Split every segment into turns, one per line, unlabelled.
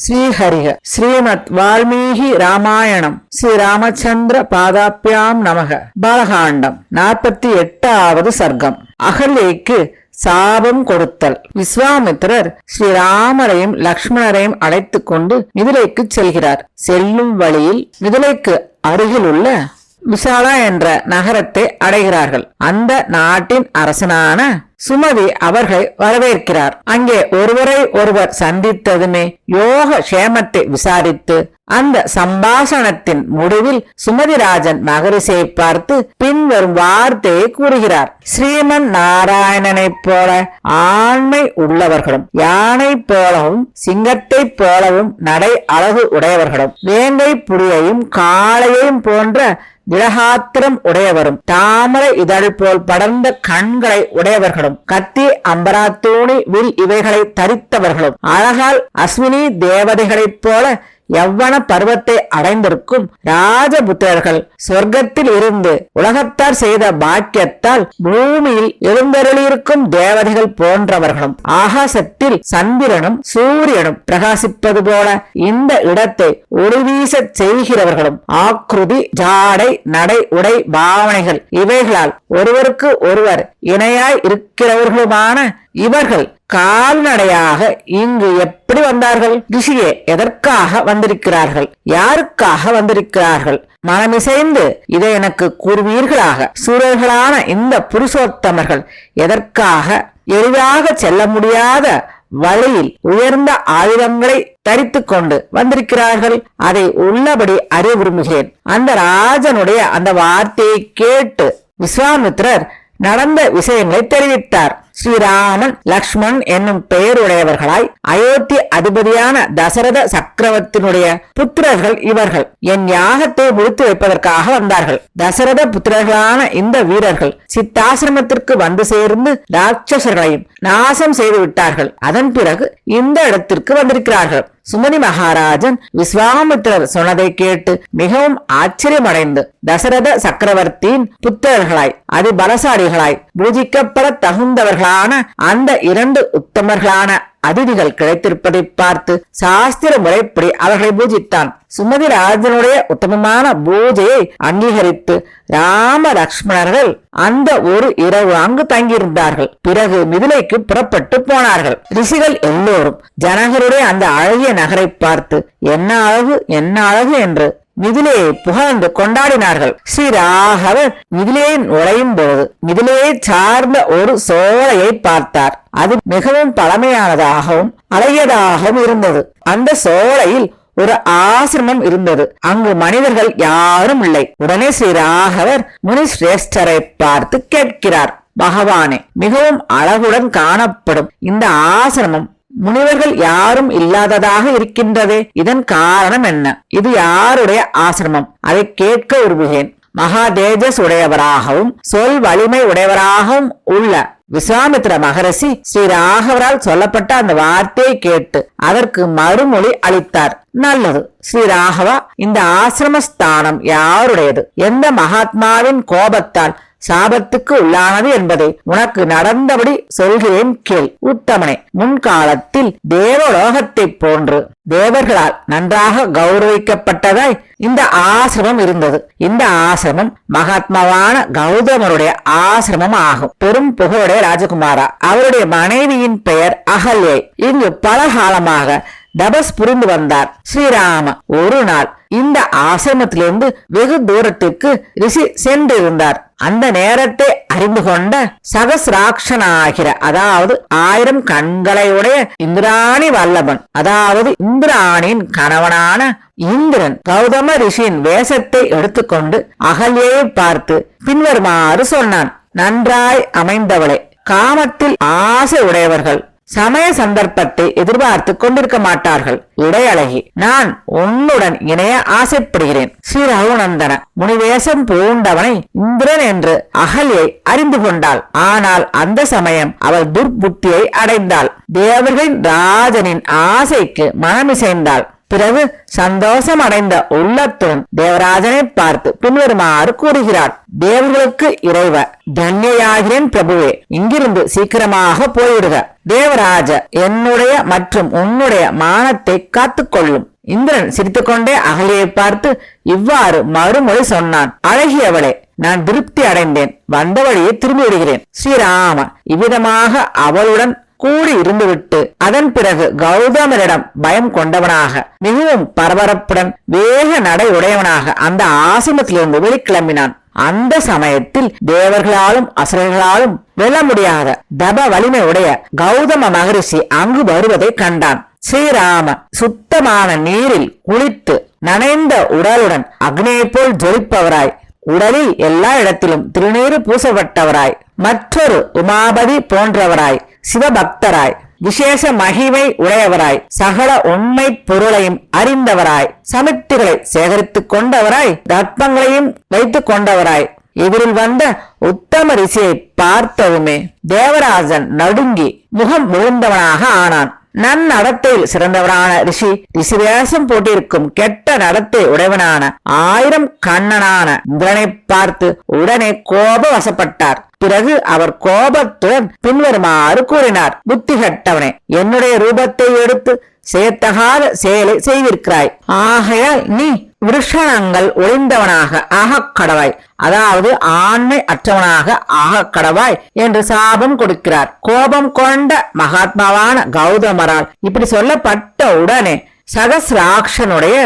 ஸ்ரீஹரிஹ ஸ்ரீமத் வால்மீகி ராமாயணம் ஸ்ரீ ராமச்சந்திர பாதாப்யாம் நமக. பாலகாண்டம் 48வது சர்க்கம். அகல்யைக்கு சாபம் கொடுத்தல். விஸ்வாமித்திரர் ஸ்ரீராமரையும் லக்ஷ்மணரையும் அழைத்து கொண்டு மிதிலைக்கு செல்கிறார். செல்லும் வழியில் மிதிலைக்கு அருகில் உள்ள விசாலா என்ற நகரத்தை அடைகிறார்கள். அந்த நாட்டின் அரசனான சுமதி அவர்களை வரவேற்கிறார். அங்கே ஒருவரை ஒருவர் சந்தித்ததுமே யோக சேமத்தை விசாரித்து அந்த சம்பாஷணத்தின் முடிவில் சுமதிராஜன் மகரிஷியை பார்த்து பின்வரும் வார்த்தையை கூறுகிறார். ஸ்ரீமன் நாராயணனைப் போல ஆண்மை உள்ளவர்களும் யானை போலவும் சிங்கத்தை போலவும் நடை அழகு உடையவர்களும் வேங்கை புலியையும் காளையையும் போன்ற திடகாத்திரம் உடையவரும் தாமரை இதழ் போல் படர்ந்த கண்களை உடையவர்களும் கத்தி அம்பராத்தூணி வில் இவைகளை தரித்தவர்களும் அழகால் அஸ்வினி தேவதைகளைப் போல யவ்வன பருவத்தை அடைந்திருக்கும் ராஜபுத்திரர்கள் சொர்க்கத்தில் இருந்து உலகத்தார் செய்த பாக்கியத்தால் பூமியில் எழுந்தருளியிருக்கும் தேவதைகள் போன்றவர்களும் ஆகாசத்தில் சந்திரனும் சூரியனும் பிரகாசிப்பது போல இந்த இடத்தை ஒளிவீச செய்கிறவர்களும் ஆக்ருதி ஜாடை நடை உடை பாவனைகள் இவைகளால் ஒருவருக்கு ஒருவர் இணையாய் இருக்கிறவர்களுமான இவர்கள் கால்நடையாக இங்கு எப்படி வந்தார்கள்? ரிஷியே, எதற்காக வந்திருக்கிறார்கள்? யாருக்காக வந்திருக்கிறார்கள்? மனமிசைந்து இதை எனக்கு கூறுவீர்களாக. சூரர்களான இந்த புருஷோத்தமர்கள் எதற்காக எளிதாக செல்ல முடியாத வழியில் உயர்ந்த ஆயுதங்களை தரித்து கொண்டு வந்திருக்கிறார்கள்? அதை உள்ளபடி அறிய விரும்புகிறேன். அந்த ராஜனுடைய அந்த வார்த்தையை கேட்டு விஸ்வாமித்திரர் நடந்த விஷயங்களை தெரிவித்தார். ஸ்ரீராமன் லக்ஷ்மண் என்னும் பெயருடையவர்களாய் அயோத்தி அதிபதியான தசரத சக்கரவர்த்தியினுடைய புத்திரர்கள் இவர்கள். என் யாகத்தை முடித்து வைப்பதற்காக வந்தார்கள். தசரத புத்திரர்களான இந்த வீரர்கள் சித்தாசிரமத்திற்கு வந்து சேர்ந்து ராட்சசர்களையும் நாசம் செய்து விட்டார்கள். அதன் பிறகு இந்த இடத்திற்கு வந்திருக்கிறார்கள். சுமதி மகாராஜன் விஸ்வாமித்திரர் சொன்னதை கேட்டு மிகவும் ஆச்சரியமடைந்து தசரத சக்கரவர்த்தியின் புத்திரர்களாய் அதிபலசாலிகளாய் பூஜிக்கப்பட தகுந்தவர்களான அந்த 2 உத்தமர்களான அதிதிகள் கிடைத்திருப்பதை பார்த்து சாஸ்திர முறைப்படி அவர்களை பூஜித்தான். சுமதி ராஜனுடைய உத்தமமான பூஜையை அங்கீகரித்து ராம லக்ஷ்மணர்கள் அந்த ஒரு இரவு அங்கு தங்கியிருந்தார்கள். பிறகு மிதிலைக்கு புறப்பட்டு போனார்கள். ரிஷிகள் எல்லோரும் ஜனகருடைய அந்த அழகிய நகரை பார்த்து என்ன அழகு என்ன அழகு என்று மிதிலையை புகழ்ந்து கொண்டாடினார்கள். ஸ்ரீராகவர் மிதிலையை நுழையும் போது மிதிலையை சார்ந்த ஒரு சோலையை பார்த்தார். அது மிகவும் பழமையானதாகவும் அழகியதாகவும் இருந்தது. அந்த சோலையில் ஒரு ஆசிரமம் இருந்தது. அங்கு மனிதர்கள் யாரும் இல்லை. உடனே ஸ்ரீராகவர் முனிஸ்ரேஷ்டரை பார்த்து கேட்கிறார், பகவானே, மிகவும் அழகுடன் காணப்படும் இந்த ஆசிரமம் முனிவர்கள் யாரும் இல்லாததாக இருக்கின்றதே, இதன் காரணம் என்ன? இது யாருடைய ஆசிரமம்? அதை கேட்க விரும்புகிறேன். மகா தேஜஸ் உடையவராகவும் சொல் வலிமை உடையவராகவும் உள்ள விஸ்வாமித்திர மகரிஷி ஸ்ரீராகவரால் சொல்லப்பட்ட அந்த வார்த்தையை கேட்டு அதற்கு மறுமொழி அளித்தார். நல்லது ஸ்ரீராகவா, இந்த ஆசிரமஸ்தானம் யாருடையது? எந்த மகாத்மாவின் கோபத்தால் சாபத்துக்கு உள்ளானது என்பதை உனக்கு நடந்தபடி சொல்கிறேன் கேள். உத்தமனே, முன்காலத்தில் தேவலோகத்தை போன்று தேவர்களால் நன்றாக கௌரவிக்கப்பட்டதாய் இந்த ஆசிரமம் இருந்தது. இந்த ஆசிரமம் மகாத்மாவான கௌதமருடைய ஆசிரமம் ஆகும். பெரும் புகழுடைய ராஜகுமாரா, அவருடைய மனைவியின் பெயர் அகல்யை. இங்கு பல காலமாக தபஸ் புரிந்து வந்தார். ஸ்ரீராம ஒரு நாள் இந்த ஆசிரமத்திலிருந்து வெகு தூரத்திற்கு ரிஷி சென்றிருந்தார். அந்த நேரத்தை அறிந்து கொண்ட சகசிராட்சனாகிற, அதாவது 1000 கண்களையுடைய இந்திராணி வல்லபன், அதாவது இந்திராணியின் கணவனான இந்திரன் கௌதம ரிஷியின் வேஷத்தை எடுத்துக்கொண்டு அகல்யை பார்த்து பின்வருமாறு சொன்னான். நன்றாய் அமைந்தவளே, காமத்தில் ஆசை உடையவர்கள் சமய சந்தர்ப்பத்தை எதிர்பார்த்து கொண்டிருக்க மாட்டார்கள். இடையழகி, நான் உன்னுடன் இணைய ஆசைப்படுகிறேன். ஸ்ரீ ரகுநந்தன, முனிவேசம் பூண்டவனை இந்திரன் என்று அகல்யை அறிந்து கொண்டாள். ஆனால் அந்த சமயம் அவள் துர்புத்தியை அடைந்தாள். தேவர்களின் ராஜனின் ஆசைக்கு மனமிசைந்தாள். பிறகு சந்தோஷம் அடைந்த உள்ளத்துடன் தேவராஜனை பார்த்து பின்வருமாறு கூறுகிறார். தேவர்களுக்கு இறைவ, தன்யயாகிறேன் பிரபுவே, இங்கிருந்து சீக்கிரமாக போய்விடுக. தேவராஜ, என்னுடைய மற்றும் உன்னுடைய மானத்தை காத்துக்கொள்ளும். இந்திரன் சிரித்துக்கொண்டே அகலியை பார்த்து இவ்வாறு மறுமொழி சொன்னான். அழகியவளே, நான் திருப்தி அடைந்தேன், வந்த வழியை திரும்பி விடுகிறேன். ஸ்ரீராம இவ்விதமாக அவளுடன் கூடி இருந்துவிட்டு அதன் பிறகு கௌதமரிடம் பயம் கொண்டவனாக மிகவும் பரபரப்புடன் வேக நடை உடையவனாக அந்த ஆசிரமத்திலிருந்து வெளிக்கிளம்பினான். அந்த சமயத்தில் தேவர்களாலும் அசுரர்களாலும் வெல்ல முடியாத தப வலிமை உடைய கௌதம மகரிஷி அங்கு வருவதை கண்டான். ஸ்ரீராம சுத்தமான நீரில் குளித்து நனைந்த உடலுடன் அக்னியை போல் ஜொலிப்பவராய், உடலில் எல்லா இடத்திலும் திருநீறு பூசப்பட்டவராய், மற்றொரு உமாபதி போன்றவராய், சிவபக்தராய், விசேஷ மகிமை உடையவராய், சகல உண்மை பொருளையும் அறிந்தவராய், சமித்துகளை சேகரித்துக் கொண்டவராய், தர்ப்பங்களையும் வைத்துக் கொண்டவராய், எதிரில் வந்த உத்தம ரிஷியை பார்த்ததுமே தேவராஜன் நடுங்கி முகம் விழுந்தவனாக ஆனான். நன்னடத்தையில் சிறந்தவரான ரிஷிவேஷம் போட்டிருக்கும் கெட்ட நடத்தை உடையவனான 1000 கண்ணனான இந்திரனை பார்த்து உடனே கோப வசப்பட்டார். பிறகு அவர் கோபத்துடன் பின்வருமாறு கூறினார். புத்தி கட்டவனே, என்னுடைய ரூபத்தை எடுத்து செய்யத்தகாத செயலை செய்திருக்கிறாய். ஆகையால் நீ விருஷணங்கள் ஒளிந்தவனாக ஆகக்கடவாய், அதாவது ஆண்மை அற்றவனாக ஆகக்கடவாய் என்று சாபம் கொடுக்கிறார். கோபம் கொண்ட மகாத்மாவான கௌதமரால் இப்படி சொல்லப்பட்ட உடனே சகசிராட்சனுடைய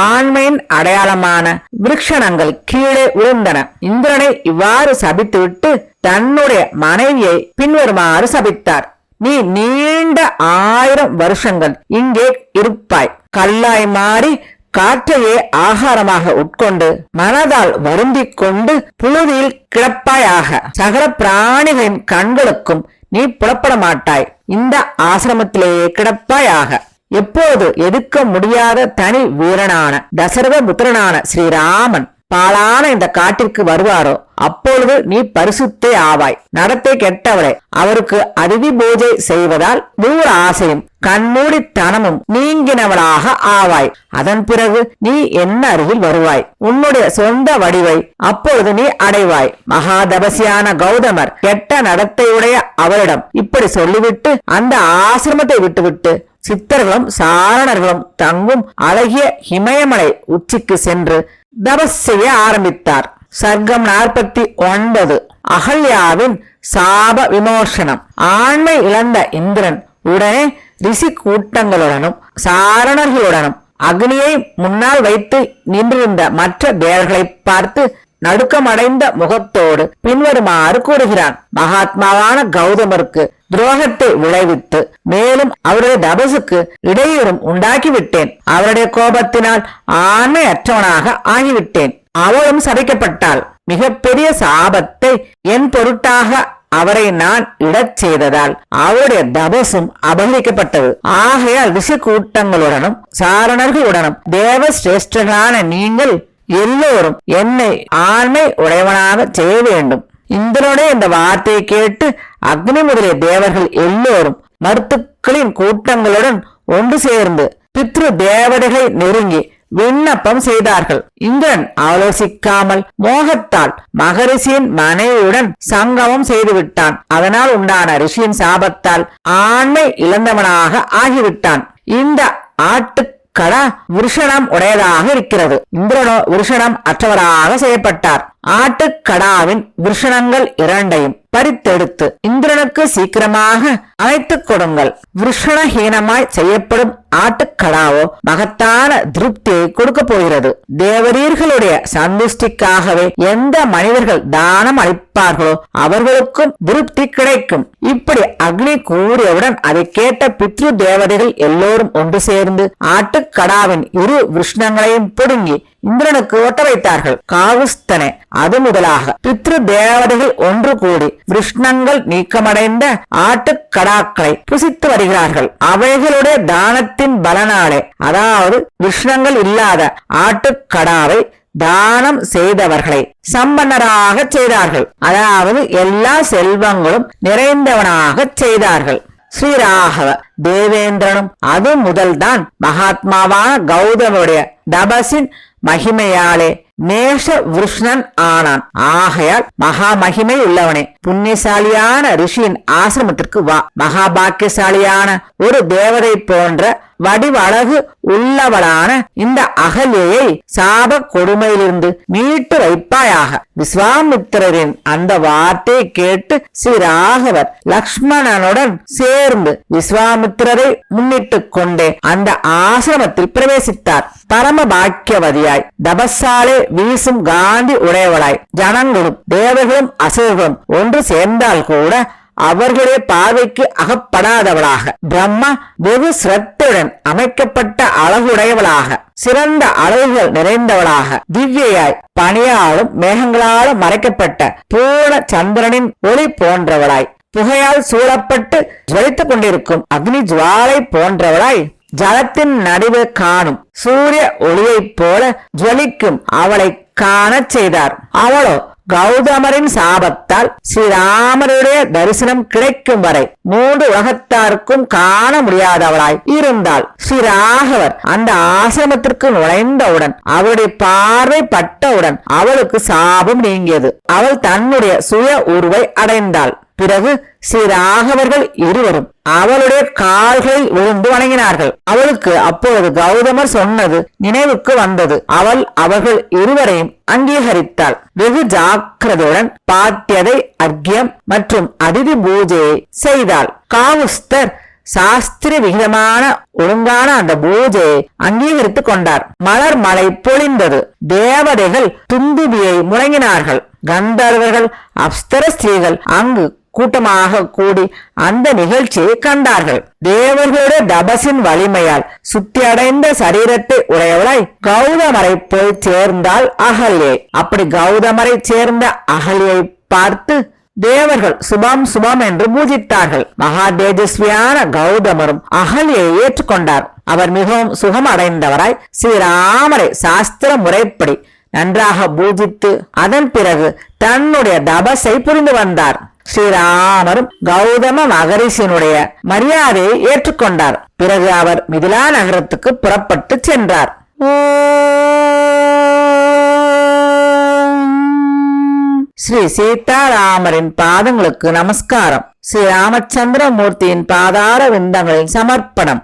ஆண்மையின் அடையாளமான விருஷணங்கள் கீழே விழுந்தன. இந்திரனை இவ்வாறு சபித்துவிட்டு தன்னுடைய மனைவியை பின்வருமாறு சபித்தார். நீ நீண்ட 1000 வருஷங்கள் இங்கே இருப்பாய். கல்லாய் மாறி காற்றையே ஆகாரமாக உட்கொண்டு மனதால் வருந்திக் கொண்டு புழுதியில் கிடப்பாயாக. சகல பிராணிகளின் கண்களுக்கும் நீ புலப்பட மாட்டாய். இந்த ஆசிரமத்திலேயே கிடப்பாயாக. எப்போது எதிர்க்க முடியாத தனி வீரனான தசரத புத்திரனான ஸ்ரீராமன் பாலான இந்த காட்டிற்கு வருவாரோ அப்பொழுது நீ பரிசுத்தே ஆவாய். நடத்தை கெட்டவளே, அவருக்கு அதிதி பூஜை செய்வதால் 100 ஆசையும் கண்மூடித்தனமும் நீங்கினவளாக ஆவாய். அதன் பிறகு நீ என்ன அருகில் வருவாய். உன்னுடைய சொந்த வடிவை அப்பொழுது நீ அடைவாய். மகாதபசியான கௌதமர் கெட்ட நடத்தையுடைய அவளிடம் இப்படி சொல்லிவிட்டு அந்த ஆசிரமத்தை விட்டுவிட்டு சித்தர்களும் சாரணர்களும் தங்கும் அழகிய இமயமலை உச்சிக்கு சென்று தபஸ் செய்ய ஆரம்பித்தார். சர்க்கம் 49. அகல்யாவின் சாப விமோசனம். ஆண்மை இழந்த இந்திரன் உடனே ரிஷி கூட்டங்களுடனும் சாரணர்களுடனும் அக்னியை முன்னால் வைத்து நின்றிருந்த மற்ற தேவர்களை பார்த்து நடுக்கமடைந்த முகத்தோடு பின்வருமாறு கூறுகிறான். மகாத்மாவான கௌதமருக்கு துரோகத்தை விளைவித்து மேலும் அவருடைய தபசுக்கு இடையூறும் உண்டாக்கிவிட்டேன். அவருடைய கோபத்தினால் ஆண்மை அற்றவனாக ஆகிவிட்டேன். அவளும் சபிக்கப்பட்டாள். மிகப்பெரிய சாபத்தை என் பொருட்டாக அவரை நான் இடச் செய்ததால் அவருடைய தபசும் அபகரிக்கப்பட்டது. ஆகையால் ரிஷி கூட்டங்களுடனும் சாரணர்களுடனும் தேவ சிரேஷ்டர்களான நீங்கள் எல்லோரும் என்னை ஆண்மை உடையவனாக செய்ய வேண்டும். இந்திரனுடைய இந்த வார்த்தையை கேட்டு அக்னி முதலிய தேவர்கள் எல்லோரும் மருத்துக்களின் கூட்டங்களுடன் ஒன்று சேர்ந்து பித்ரு தேவதைகளை நெருங்கி விண்ணப்பம் செய்தார்கள். இந்திரன் ஆலோசிக்காமல் மோகத்தால் மகரிஷியின் மனைவியுடன் சங்கமம் செய்துவிட்டான். அதனால் உண்டான ரிஷியின் சாபத்தால் ஆண்மை இழந்தவனாக ஆகிவிட்டான். இந்த ஆட்டுக்கடா விருஷணம் உடையதாக இருக்கிறது. இந்திரனோ விருஷணம் அற்றவராக செய்யப்பட்டார். ஆட்டுக்கடாவின் விருஷணங்கள் 2ஐயும் பறித்தெடுத்து இந்திரனுக்கு சீக்கிரமாக அமைத்துக் கொடுங்கள். விருஷணஹீனமாய் செய்யப்படும் ஆட்டுக்கடாவோ மகத்தான திருப்தியை கொடுக்க போகிறது. தேவரீர்களுடைய சந்துஷ்டிக்காகவே எந்த மனிதர்கள் தானம் அளிப்பார்களோ அவர்களுக்கும் திருப்தி கிடைக்கும். இப்படி அக்னி கூறியவுடன் அதை கேட்ட பித்ரு தேவதைகள் எல்லோரும் ஒன்று சேர்ந்து ஆட்டுக்கடாவின் 2 விருஷ்ணங்களையும் பிடுங்கி இந்திரனுக்கு ஒட்ட வைத்தார்கள். காகுஸ்தனே அது முதலாக பித்ரு தேவதைகள் ஒன்று கூடி விருஷ்ணங்கள் நீக்கமடைந்த ஆட்டுக்கடாக்களை புசித்து வருகிறார்கள். அவைகளுடைய தானத்தின் பலனாலே, அதாவது விருஷ்ணங்கள் இல்லாத ஆட்டுக்கடாவை தானம் செய்தவர்களை சம்பன்னராக செய்தார்கள். அதாவது எல்லா செல்வங்களும் நிறைந்தவனாக செய்தார்கள். ஸ்ரீராகவ தேவேந்திரனும் அது முதல்தான் மகாத்மாவான கௌதமுடைய தபசின் மகிமையாலே மேஷ விருஷ்ணன் ஆனான். ஆகையால் மகா மகிமை உள்ளவனே, புண்ணியசாலியான ரிஷியின் ஆசிரமத்திற்கு வா. மகாபாக்கியசாலியான ஒரு தேவதை போன்ற வடிவழகு உள்ளவளான இந்த அகல்யை சாப கொடுமையிலிருந்து மீட்டு வைப்பாயாக. விஸ்வாமித்திரரின் அந்த வார்த்தையை கேட்டு ஸ்ரீராகவர் லக்ஷ்மணனுடன் சேர்ந்து விஸ்வாமித்திரரை முன்னிட்டு கொண்டே அந்த ஆசிரமத்தில் பிரவேசித்தார். பரம பாக்கியவதியாய் தபஸாலே வீசும் காந்தி உடையவளாய் ஜனங்களும் தேவர்களும் அசுரர்களும் ஒன்று சேர்ந்தால் கூட அவர்களுடைய பார்வைக்கு அகப்படாதவளாக, பிரம்மா வெகு சிரத்தையுடன் அமைக்கப்பட்ட அழகுடையவளாக, சிறந்த அழகுகள் நிறைந்தவளாக, திவ்யாய் பனியாலும் மேகங்களாலும் மறைக்கப்பட்ட பூர்ண சந்திரனின் ஒளி போன்றவளாய், புகையால் சூழப்பட்டு ஜுவலித்துக் கொண்டிருக்கும் அக்னி ஜுவாலை போன்றவளாய், ஜலத்தின் நடுவே காணும் சூரிய ஒளியைப் போல ஜுவலிக்கும் அவளை காண செய்தார். அவளோ கௌதமரின் சாபத்தால் ஸ்ரீராமருடைய தரிசனம் கிடைக்கும் வரை 3 உலகத்தாருக்கும் காண முடியாதவளாய் இருந்தாள். ஸ்ரீராகவர் அந்த ஆசிரமத்திற்கு நுழைந்தவுடன் அவருடைய பார்வை பட்டவுடன் அவளுக்கு சாபம் நீங்கியது. அவள் தன்னுடைய சுய உருவை அடைந்தாள். பிறகு ஸ்ரீராகவர்கள் இருவரும் அவளுடைய கால்களில் விழுந்து வணங்கினார்கள். அவளுக்கு அப்போது கௌதமர் சொன்னது நினைவுக்கு வந்தது. அவள் அவர்கள் இருவரையும் அங்கீகரித்தாள். வெகு ஜாக்கிரதையுடன் பாத்தியதை, அர்க்கியம் மற்றும் அதிதி பூஜையை செய்தாள். காவுஸ்தர் சாஸ்திர விகிதமான ஒழுங்கான அந்த பூஜையை அங்கீகரித்துக் கொண்டார். மலர் மலை பொழிந்தது. தேவதைகள் துந்துபியை முழங்கினார்கள். கந்தர்வர்கள், அப்சர ஸ்திரீகள் அங்கு கூட்டமாக கூடி அந்த நிகழ்ச்சியை கண்டார்கள். தேவர்களுடைய தபசின் வலிமையால் சுத்தி அடைந்த சரீரத்தை உடையவளாய் கௌதமரை போய் சேர்ந்தாள் அகல்யை. அப்படி கௌதமரை சேர்ந்த அகல்யை பார்த்து தேவர்கள் சுபம் சுபம் என்று பூஜித்தார்கள். மகா தேஜஸ்வியான கௌதமரும் அகல்யை ஏற்றுக்கொண்டார். அவர் மிகவும் சுகம் அடைந்தவராய் ஸ்ரீராமரை சாஸ்திர முறைப்படி நன்றாக பூஜித்து அதன் பிறகு தன்னுடைய தபஸை புரிந்து வந்தார். ஸ்ரீராமரும் கௌதம மகரிஷியினுடைய மரியாதையை ஏற்றுக்கொண்டார். பிறகு அவர் மிதிலா நகரத்துக்கு புறப்பட்டு சென்றார். ஸ்ரீ சீதாராமரின் பாதங்களுக்கு நமஸ்காரம். ஸ்ரீ ராமச்சந்திர மூர்த்தியின் பாதார விந்தங்களின் சமர்ப்பணம்.